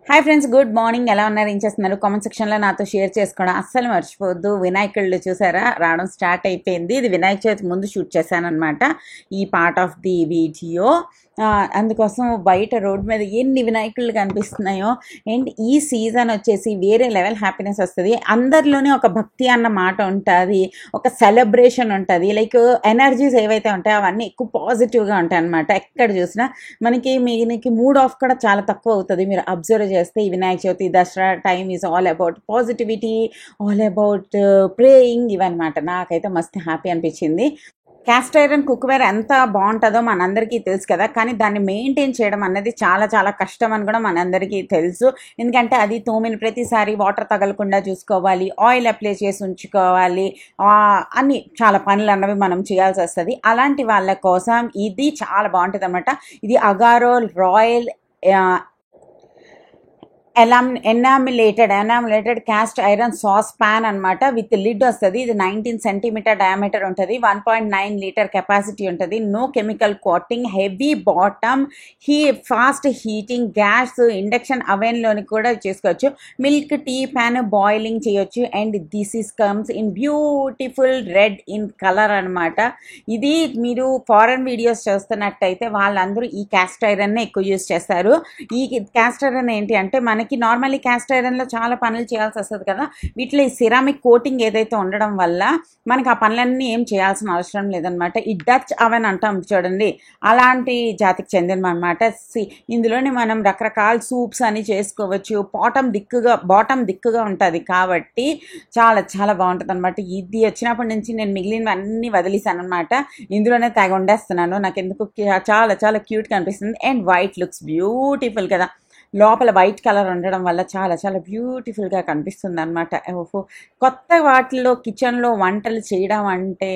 Hi friends, good morning. ఎలా ఉన్నారు, ఏం చేస్తున్నారు? కామెంట్ సెక్షన్లో నాతో షేర్ చేసుకోవడం అస్సలు మర్చిపోవద్దు. వినాయకుళ్ళు చూసారా, రావడం స్టార్ట్ అయిపోయింది. ఇది వినాయక చవితి ముందు షూట్ చేశాను అనమాట ఈ పార్ట్ ఆఫ్ ది వీడియో. అందుకోసం బయట రోడ్ మీద ఎన్ని వినాయకుళ్ళు కనిపిస్తున్నాయో. అండ్ ఈ సీజన్ వచ్చేసి వేరే లెవెల్ హ్యాపీనెస్ వస్తుంది. అందరిలోనే ఒక భక్తి అన్న మాట ఉంటుంది, ఒక సెలబ్రేషన్ ఉంటుంది. లైక్ ఎనర్జీస్ ఏవైతే ఉంటాయో అవన్నీ ఎక్కువ పాజిటివ్గా ఉంటాయి అనమాట. ఎక్కడ చూసినా మీకు మూడ్ ఆఫ్ కూడా చాలా తక్కువ అవుతుంది. మీరు అబ్జర్వ్ చేస్తే ఈ Vinayaka Chavithi, Dasara time is all about positivity, all about praying ఇవన్నమాట. నాకైతే మస్తు హ్యాపీ అనిపించింది. క్యాస్ట్ ఐరన్ కుక్వేర్ ఎంత బాగుంటుందో మనందరికీ తెలుసు కదా, కానీ దాన్ని మెయింటైన్ చేయడం అన్నది చాలా చాలా కష్టం అని కూడా మనందరికీ తెలుసు. ఎందుకంటే అది తోమిన ప్రతిసారి వాటర్ తగలకుండా చూసుకోవాలి, ఆయిల్ అప్లై చేసి ఉంచుకోవాలి, అన్ని చాలా పనులు అన్నవి మనం చేయాల్సి వస్తుంది. అలాంటి వాళ్ళ కోసం ఇది చాలా బాగుంటుంది అనమాట. ఇది Agaro royal enamelled cast iron sauce pan అనమాట. విత్ లిడ్ వస్తుంది. ఇది 19 సెంటీమీటర్ డయామీటర్ ఉంటుంది, 1.9 లీటర్ కెపాసిటీ ఉంటుంది. No chemical coating, heavy bottom, fast heating, gas induction అవెన్లోని కూడా చేసుకోవచ్చు. మిల్క్ టీ ప్యాన్ బాయిలింగ్ చేయొచ్చు. And this is comes in beautiful red in colour అనమాట. ఇది మీరు ఫారెన్ వీడియోస్ చూస్తున్నట్టయితే వాళ్ళందరూ ఈ క్యాస్ట్ ఐరన్నే ఎక్కువ యూజ్ చేస్తారు. ఈ క్యాస్ట్ ఐరన్ ఏంటి అంటే, మనకి నార్మల్లీ క్యాస్ట్ ఐరన్లో చాలా పనులు చేయాల్సి వస్తుంది కదా, వీటిలో ఈ సిరామిక్ కోటింగ్ ఏదైతే ఉండడం వల్ల మనకి ఆ పనులన్నీ ఏం చేయాల్సిన అవసరం లేదనమాట. ఈ డచ్ అవెన్ అంటాం చూడండి, అలాంటి జాతికి చెందిన అనమాట. ఇందులోని మనం రకరకాల సూప్స్ అని చేసుకోవచ్చు. బాటమ్ దిక్కుగా ఉంటుంది కాబట్టి చాలా చాలా బాగుంటుంది అనమాట. ఇది వచ్చినప్పటి నుంచి నేను మిగిలినవన్నీ వదిలేసాను అనమాట. ఇందులోనే తెగ వండేస్తున్నాను. నాకు ఎందుకు చాలా చాలా క్యూట్గా అనిపిస్తుంది. అండ్ వైట్ లుక్స్ బ్యూటిఫుల్ కదా, లోపల వైట్ కలర్ ఉండడం వల్ల చాలా చాలా బ్యూటిఫుల్గా కనిపిస్తుంది అనమాట. కొత్త వాటిల్లో కిచెన్లో వంటలు చేయడం అంటే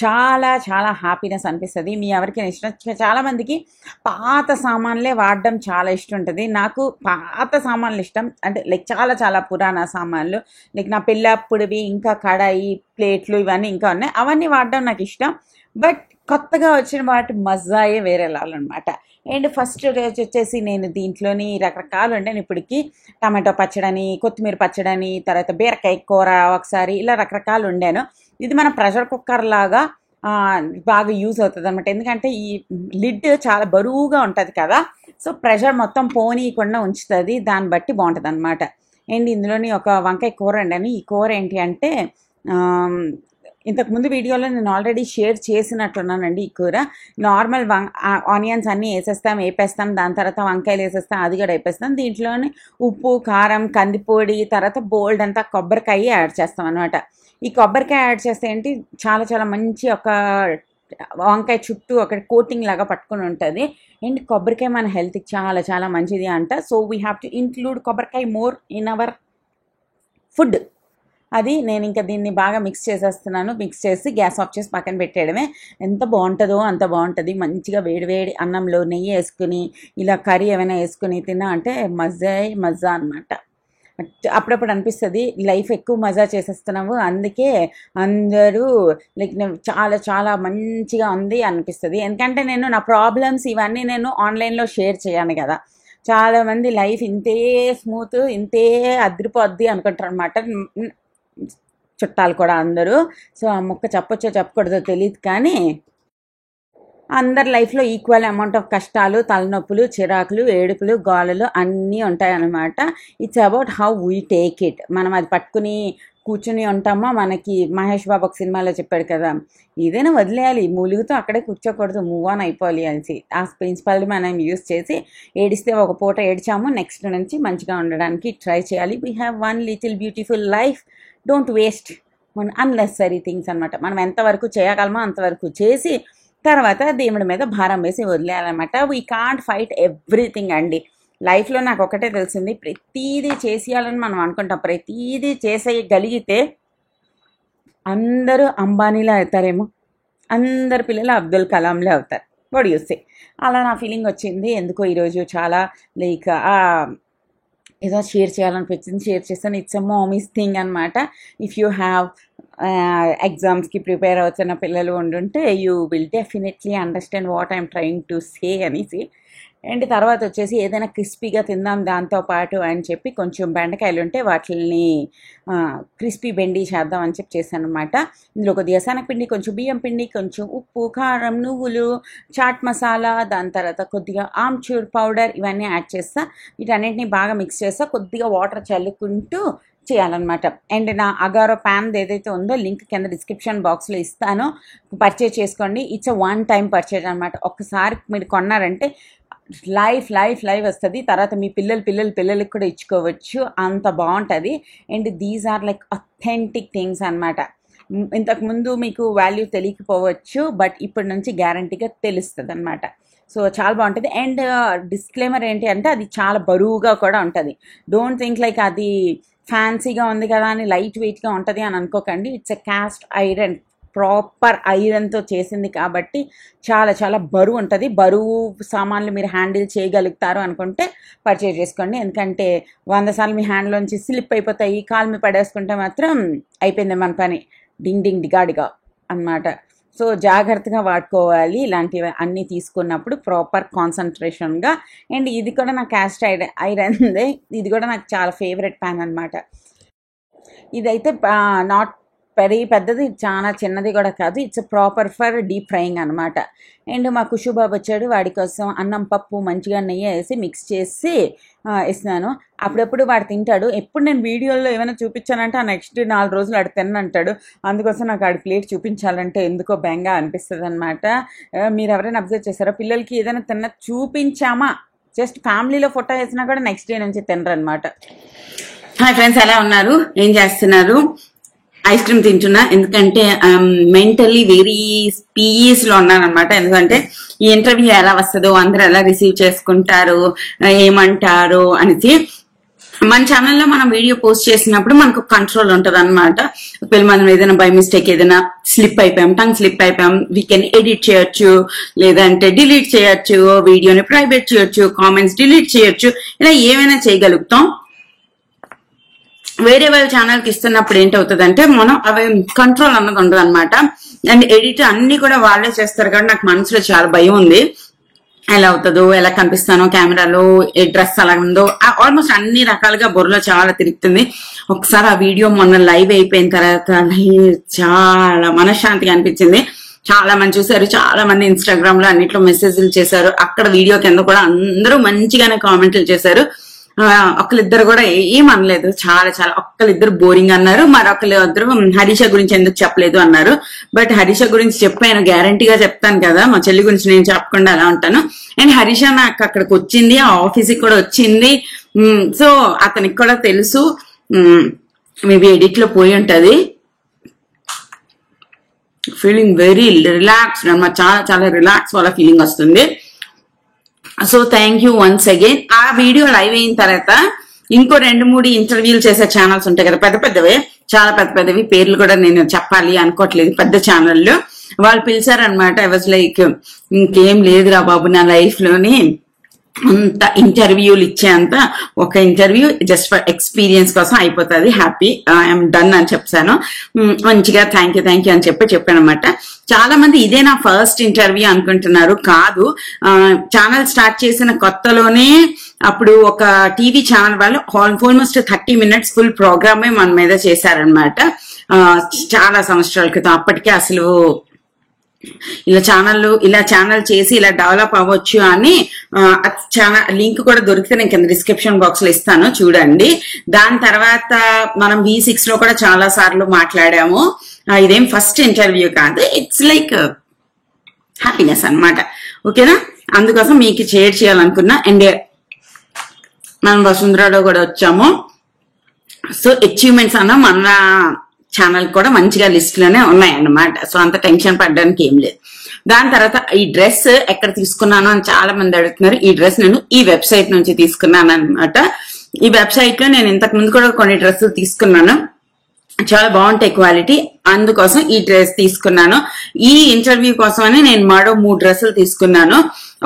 చాలా చాలా హ్యాపీనెస్ అనిపిస్తుంది. మీ ఎవరికైనా ఇష్టం, చాలామందికి పాత సామాన్లే వాడడం చాలా ఇష్టం ఉంటుంది. నాకు పాత సామాన్లు ఇష్టం, అంటే లైక్ చాలా చాలా పురాణ సామాన్లు, లైక్ నా పెళ్ళప్పుడువి, ఇంకా కడాయి, ప్లేట్లు ఇవన్నీ ఇంకా ఉన్నాయి, అవన్నీ వాడడం నాకు ఇష్టం. బట్ కొత్తగా వచ్చిన వాటి మజాయే వేరే అనమాట. అండ్ ఫస్ట్ రోజు వచ్చేసి నేను దీంట్లోని రకరకాలు వండాను. ఇప్పటికి టమాటో పచ్చడని, కొత్తిమీర పచ్చడని, తర్వాత బీరకాయ కూర ఒకసారి, ఇలా రకరకాలు వండాను. ఇది మన ప్రెషర్ కుక్కర్ లాగా బాగా యూజ్ అవుతుంది అనమాట. ఎందుకంటే ఈ లిడ్ చాలా బరువుగా ఉంటుంది కదా, సో ప్రెషర్ మొత్తం పోనీయకుండా ఉంచుతుంది. దాన్ని బట్టి బాగుంటుంది అనమాట. అండ్ ఇందులోని ఒక వంకాయ కూర వండాను. ఈ కూర ఏంటి అంటే, ఇంతకుముందు వీడియోలో నేను ఆల్రెడీ షేర్ చేసినట్టున్నానండి. ఈ కూర నార్మల్ ఆనియన్స్ అన్నీ వేపేస్తాం, దాని తర్వాత వంకాయలు వేసేస్తాం, అది కూడా వేపేస్తాం. దీంట్లోనే ఉప్పు, కారం, కందిపొడి, తర్వాత బోల్డ్ అంతా కొబ్బరికాయ యాడ్ చేస్తాం అనమాట. ఈ కొబ్బరికాయ యాడ్ చేస్తే ఏంటి, చాలా చాలా మంచి ఒక వంకాయ చుట్టూ ఒక కోటింగ్ లాగా పట్టుకుని ఉంటుంది. అండ్ కొబ్బరికాయ మన హెల్త్కి చాలా చాలా మంచిది అంట. So we have to include కొబ్బరికాయ మోర్ ఇన్ అవర్ ఫుడ్. అది నేను ఇంకా దీన్ని బాగా మిక్స్ చేసేస్తున్నాను. మిక్స్ చేసి గ్యాస్ ఆఫ్ చేసి పక్కన పెట్టేయడమే. ఎంత బాగుంటుందో అంత బాగుంటుంది. మంచిగా వేడివేడి అన్నంలో నెయ్యి వేసుకుని, ఇలా కర్రీ ఏమైనా వేసుకుని తిన్నా అంటే మజా అనమాట. అప్పుడప్పుడు అనిపిస్తుంది లైఫ్ ఎక్కువ మజా చేసేస్తున్నాము, అందుకే అందరూ లైక్ చాలా చాలా మంచిగా ఉంది అనిపిస్తుంది. ఎందుకంటే నేను నా ప్రాబ్లమ్స్ ఇవన్నీ నేను ఆన్లైన్లో షేర్ చేయను కదా. చాలామంది లైఫ్ ఇంతే స్మూత్, ఇంతే అదిరిపోద్ది అనుకుంటారు అనమాట, చుట్టాలు కూడా అందరూ. సో ఆ ముక్క చెప్పొచ్చో చెప్పకూడదో తెలియదు, కానీ అందరి లైఫ్లో ఈక్వల్ అమౌంట్ ఆఫ్ కష్టాలు, తలనొప్పులు, చిరాకులు, ఏడుపులు, గోలలు అన్నీ ఉంటాయన్నమాట. It's about how we take it. మనం అది పట్టుకుని కూర్చుని ఉంటామో, మనకి మహేష్ బాబు ఒక సినిమాలో చెప్పాడు కదా, ఏదైనా వదిలేయాలి, మూలుగుతో అక్కడే కూర్చోకూడదు, మూవ్ ఆన్ అయిపోవాలి అనేసి. ఆ ప్రిన్సిపల్ని మనం యూస్ చేసి ఏడిస్తే ఒక పూట ఏడ్చాము, నెక్స్ట్ నుంచి మంచిగా ఉండడానికి ట్రై చేయాలి. We have one little beautiful life, don't waste unnecessary things అనమాట. మనం ఎంతవరకు చేయగలమో అంతవరకు చేసి తర్వాత దేవుడి మీద భారం వేసి వదిలేయాలన్నమాట. వీ కాంట్ ఫైట్ ఎవ్రీథింగ్ అండి. లైఫ్లో నాకు ఒకటే తెలిసింది, ప్రతీదీ చేసేయాలని మనం అనుకుంటాం, ప్రతీదీ చేసేయగలిగితే అందరూ అంబానీలే అవుతారేమో, అందరు పిల్లలు అబ్దుల్ కలాంలే అవుతారు. వాడు చూస్తే అలా నా ఫీలింగ్ వచ్చింది. ఎందుకో ఈరోజు చాలా లైక్ ఏదో షేర్ చేయాలనిపించింది, షేర్ చేస్తాను. ఇట్స్ ఎ మామీస్ థింగ్ అనమాట. ఇఫ్ యూ హ్యావ్ ఎగ్జామ్స్కి ప్రిపేర్ అవుతున్న పిల్లలు ఉండుంటే you will definitely understand what I'm trying to say అనేసి. అండ్ తర్వాత వచ్చేసి ఏదైనా క్రిస్పీగా తిందాం దాంతో పాటు అని చెప్పి కొంచెం బెండకాయలు ఉంటే వాటిని క్రిస్పీ బెండి చేద్దాం అని చెప్పి చేశాను అనమాట. ఇందులో కొద్దిగా శనగపిండి, కొంచెం బియ్యం పిండి, కొంచెం ఉప్పు, కారం, నువ్వులు, చాట్ మసాలా, దాని తర్వాత కొద్దిగా ఆమ్చూర్ పౌడర్ ఇవన్నీ యాడ్ చేస్తా. వీటన్నిటిని బాగా మిక్స్ చేస్తా. కొద్దిగా వాటర్ చల్లుకుంటూ చేయాలన్నమాట. అండ్ నా అగారో ప్యాన్ ఏదైతే ఉందో లింక్ కింద డిస్క్రిప్షన్ బాక్స్లో ఇస్తాను, పర్చేజ్ చేసుకోండి. ఇట్స్ వన్ టైం పర్చేజ్ అనమాట. ఒక్కసారి మీరు కొన్నారంటే లైఫ్ వస్తుంది. తర్వాత మీ పిల్లలకి కూడా ఇచ్చుకోవచ్చు, అంత బాగుంటుంది. And these are like authentic things అనమాట. ఇంతకుముందు మీకు వాల్యూ తెలియకపోవచ్చు, బట్ ఇప్పటి నుంచి గ్యారంటీగా తెలుస్తుంది అనమాట. సో చాలా బాగుంటుంది. అండ్ డిస్క్లైమర్ ఏంటి అంటే అది చాలా బరువుగా కూడా ఉంటుంది. డోంట్ థింక్ లైక్ అది ఫ్యాన్సీగా ఉంది కదా అని లైట్ వెయిట్గా ఉంటుంది అని అనుకోకండి. It's a cast iron, proper ఐరన్తో చేసింది కాబట్టి చాలా బరువు ఉంటుంది. బరువు సామాన్లు మీరు హ్యాండిల్ చేయగలుగుతారు అనుకుంటే పర్చేజ్ చేసుకోండి. ఎందుకంటే 100 సార్లు మీ హ్యాండ్లోంచి స్లిప్ అయిపోతాయి, కాలు మీ పడేసుకుంటే మాత్రం అయిపోయింది మన పని, డింగ్ డిగా అన్నమాట. సో జాగ్రత్తగా వాడుకోవాలి ఇలాంటివి అన్నీ తీసుకున్నప్పుడు, ప్రాపర్ కాన్సన్ట్రేషన్గా. అండ్ ఇది కూడా నాకు క్యాస్ట్ ఐరన్దే, ఇది కూడా నాకు చాలా ఫేవరెట్ ప్యాన్ అనమాట. ఇదైతే నాట్ వెరీ పెద్దది, చాలా చిన్నది కూడా కాదు. It's proper for deep frying అనమాట. అండ్ మా కుషుబాబు వచ్చాడు, వాడి కోసం అన్నం పప్పు మంచిగా నెయ్యి వేసి మిక్స్ చేసి ఇస్తున్నాను. అప్పుడప్పుడు వాడు తింటాడు. ఎప్పుడు నేను వీడియోలో ఏమైనా చూపించానంటే ఆ నెక్స్ట్ 4 రోజులు ఆడు తిన్నంటాడు. అందుకోసం నాకు ఆడి ప్లేట్ చూపించాలంటే ఎందుకో బెంగా అనిపిస్తుంది అనమాట. మీరు ఎవరైనా అబ్జర్వ్ చేస్తారో, పిల్లలకి ఏదైనా తిన్న చూపించామా, జస్ట్ ఫ్యామిలీలో ఫోటో వేసినా కూడా నెక్స్ట్ డే నుంచి తినరు అనమాట. హాయ్ ఫ్రెండ్స్, ఎలా ఉన్నారు, ఏం చేస్తున్నారు? ఐస్ క్రీమ్ తింటున్నా, ఎందుకంటే మెంటల్లీ వెరీ పీస్లో ఉన్నాను అనమాట. ఎందుకంటే ఈ ఇంటర్వ్యూ ఎలా వస్తుందో, అందరూ ఎలా రిసీవ్ చేసుకుంటారు, ఏమంటారు అనేసి. మన ఛానల్లో మనం వీడియో పోస్ట్ చేసినప్పుడు మనకు కంట్రోల్ ఉంటుంది అనమాట. ఒకవేళ మనం ఏదైనా బై మిస్టేక్ ఏదైనా టంగ్ స్లిప్ అయిపోయాం, వీ కెన్ ఎడిట్ చేయొచ్చు, లేదంటే డిలీట్ చేయొచ్చు, వీడియోని ప్రైవేట్ చేయొచ్చు, కామెంట్స్ డిలీట్ చేయొచ్చు, ఇలా ఏమైనా చేయగలుగుతాం. వేరే వాళ్ళ ఛానల్కి ఇస్తున్నప్పుడు ఏంటవుతుందంటే మనం అవి కంట్రోల్ అన్నది ఉండదు అనమాట. అండ్ ఎడిట్ అన్ని కూడా వాళ్ళే చేస్తారు కాబట్టి నాకు మనసులో చాలా భయం ఉంది, ఎలా అవుతుందో, ఎలా కనిపిస్తానో కెమెరాలో, ఏ డ్రెస్ అలా ఉందో, ఆల్మోస్ట్ అన్ని రకాలుగా బుర్రలో చాలా తిరుగుతుంది. ఒకసారి ఆ వీడియో మొన్న లైవ్ అయిపోయిన తర్వాత చాలా మనశ్శాంతిగా అనిపించింది. చాలా మంది చూసారు, చాలా మంది ఇన్స్టాగ్రామ్ లో అన్నిట్లో మెసేజ్లు చేశారు. అక్కడ వీడియో కింద కూడా అందరూ మంచిగానే కామెంట్లు చేశారు. ఒకళ్ళిద్దరు కూడా ఏమనలేదు, చాలా ఒక్కళ్ళిద్దరు బోరింగ్ అన్నారు, మరొకళ్ళిద్దరు హరీష గురించి ఎందుకు చెప్పలేదు అన్నారు. బట్ హరీష గురించి చెప్పాను, గ్యారంటీగా చెప్తాను కదా, మా చెల్లి గురించి నేను చెప్పకుండా అలా ఉంటాను. అండ్ హరీష నాకు అక్కడికి వచ్చింది, ఆ ఆఫీస్కి కూడా వచ్చింది. సో అతనికి కూడా తెలుసు, మేబీ ఎడిట్ లో పోయి ఉంటది. ఫీలింగ్ వెరీ రిలాక్స్డ్ అన్నమాట, చాలా రిలాక్స్ వాళ్ళ ఫీలింగ్ వస్తుంది. So thank you once again. ఆ వీడియో లైవ్ అయిన తర్వాత ఇంకో 2-3 ఇంటర్వ్యూలు చేసే ఛానల్స్ ఉంటాయి కదా, పెద్దవి, చాలా పెద్దవి, పేర్లు కూడా నేను చెప్పాలి అనుకోవట్లేదు, పెద్ద ఛానల్లో వాళ్ళు పిలిచారనమాట. ఐ వాజ్ లైక్, ఇంకేం లేదురా బాబు నా లైఫ్ లోని అంత ఇంటర్వ్యూలు ఇచ్చేంత, ఒక ఇంటర్వ్యూ జస్ట్ ఫర్ ఎక్స్పీరియన్స్ కోసం అయిపోతుంది, హ్యాపీ, ఐఎమ్ డన్ అని చెప్పాను. మంచిగా థ్యాంక్ యూ అని చెప్పాను అనమాట. చాలా మంది ఇదే నా ఫస్ట్ ఇంటర్వ్యూ అనుకుంటున్నారు, కాదు. ఛానల్ స్టార్ట్ చేసిన కొత్తలోనే అప్పుడు ఒక టీవీ ఛానల్ వాళ్ళు ఆల్మోస్ట్ 30 minutes ఫుల్ ప్రోగ్రామే మన మీద చేశారనమాట, చాలా సంవత్సరాల క్రితం. అప్పటికే అసలు ఇలా ఛానల్ చేసి ఇలా డెవలప్ అవ్వచ్చు అని ఛానల్ లింక్ కూడా దొరికితే నేను కింద డిస్క్రిప్షన్ బాక్స్ లో ఇస్తాను, చూడండి. దాని తర్వాత మనం V6 లో కూడా చాలా సార్లు మాట్లాడాము. ఇదేం ఫస్ట్ ఇంటర్వ్యూ కాదు, ఇట్స్ లైక్ హ్యాపీనెస్ అనమాట, ఓకేనా. అందుకోసం మీకు షేర్ చేయాలనుకున్నా. అండ్ మనం వసుంధరలో కూడా వచ్చాము. సో అచీవ్మెంట్స్ అన్న మన ఛానల్ కూడా మంచిగా లిస్ట్ లోనే ఉన్నాయన్నమాట. సో అంత టెన్షన్ పడడానికి ఏం లేదు. దాని తర్వాత ఈ డ్రెస్ ఎక్కడ తీసుకున్నాను అని చాలా మంది అడుగుతున్నారు. ఈ డ్రెస్ నేను ఈ వెబ్సైట్ నుంచి తీసుకున్నాను అనమాట. ఈ వెబ్సైట్ లో నేను ఇంతకు ముందు కూడా కొన్ని డ్రెస్సులు తీసుకున్నాను, చాలా బాగుంటాయి క్వాలిటీ, అందుకోసం ఈ డ్రెస్ తీసుకున్నాను. ఈ ఇంటర్వ్యూ కోసమని నేను మరో 3 డ్రెస్సులు తీసుకున్నాను.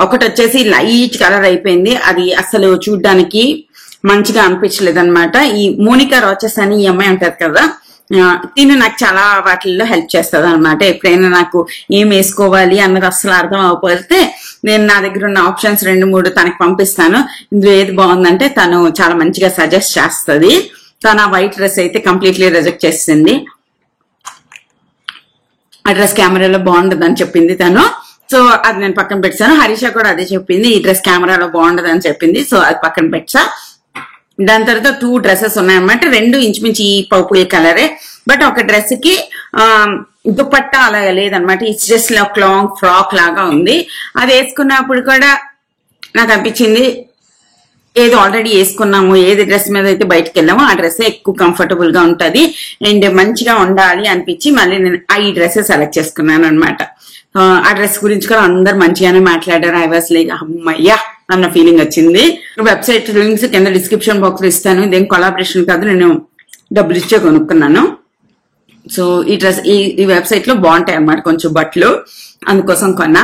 ఒకటి వచ్చేసి లైట్ కలర్ అయిపోయింది, అది అసలు చూడ్డానికి మంచిగా అనిపించలేదు అనమాట. ఈ మోనికా రాచెస్ అని ఈ అమ్మాయి ఉంటది కదా, తిను నాకు చాలా వాటిల్లో హెల్ప్ చేస్తుంది అనమాట. ఎప్పుడైనా నాకు ఏం వేసుకోవాలి అన్నది అసలు అర్థం అవ్వకపోతే నేను నా దగ్గర ఉన్న ఆప్షన్స్ 2-3 తనకి పంపిస్తాను. ఇందులో ఏది బాగుందంటే తను చాలా మంచిగా సజెస్ట్ చేస్తుంది. తను ఆ వైట్ డ్రెస్ అయితే కంప్లీట్లీ రిజెక్ట్ చేసింది. ఆ డ్రెస్ కెమెరాలో బాగుండదు అని చెప్పింది తను. సో అది నేను పక్కన పెట్టాను. హరీష కూడా అదే చెప్పింది, ఈ డ్రెస్ కెమెరాలో బాగుండదు అని చెప్పింది. సో అది పక్కన పెట్టా. దాని తర్వాత 2 డ్రెస్సెస్ ఉన్నాయన్నమాట. 2 ఇంచుమించి ఈ పర్పుల్ కలరే. బట్ ఒక డ్రెస్ కి దుపట్టా అలాగా లేదనమాట. ఇట్స్ జస్ట్ లాంగ్ ఫ్రాక్ లాగా ఉంది. అది వేసుకున్నప్పుడు కూడా నాకు అనిపించింది ఏది ఆల్రెడీ వేసుకున్నాము, ఏది డ్రెస్ మీద అయితే బయటకు వెళ్ళామో ఆ డ్రెస్ ఎక్కువ కంఫర్టబుల్ గా ఉంటది అండ్ మంచిగా ఉండాలి అనిపించి మళ్ళీ నేను ఈ డ్రెస్ సెలెక్ట్ చేసుకున్నాను అనమాట. ఆ డ్రెస్ గురించి కూడా అందరు మంచిగానే మాట్లాడారు. ఐ వాస్ లైక్ అమ్మయ్యా అన్న ఫీలింగ్ వచ్చింది. వెబ్సైట్ లింక్స్ కింద డిస్క్రిప్షన్ బాక్స్ లో ఇస్తాను. ఇదేం కొలాబరేషన్ కాదు, నేను డబ్బులు ఇచ్చే కొనుక్కున్నాను. సో ఈ డ్రెస్ ఈ వెబ్సైట్ లో బాగుంటాయి అన్నమాట కొంచెం బట్టలు, అందుకోసం కొన్నా.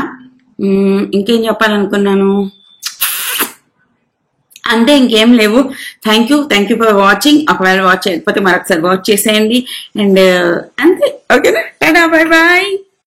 ఇంకేం చెప్పాలనుకున్నాను అంతే, ఇంకేం లేవు. Thank you for watching. ఒకవేళ వాచ్ చేయకపోతే మరొకసారి వాచ్ చేసేయండి అండ్ అంతే, ఓకేనా.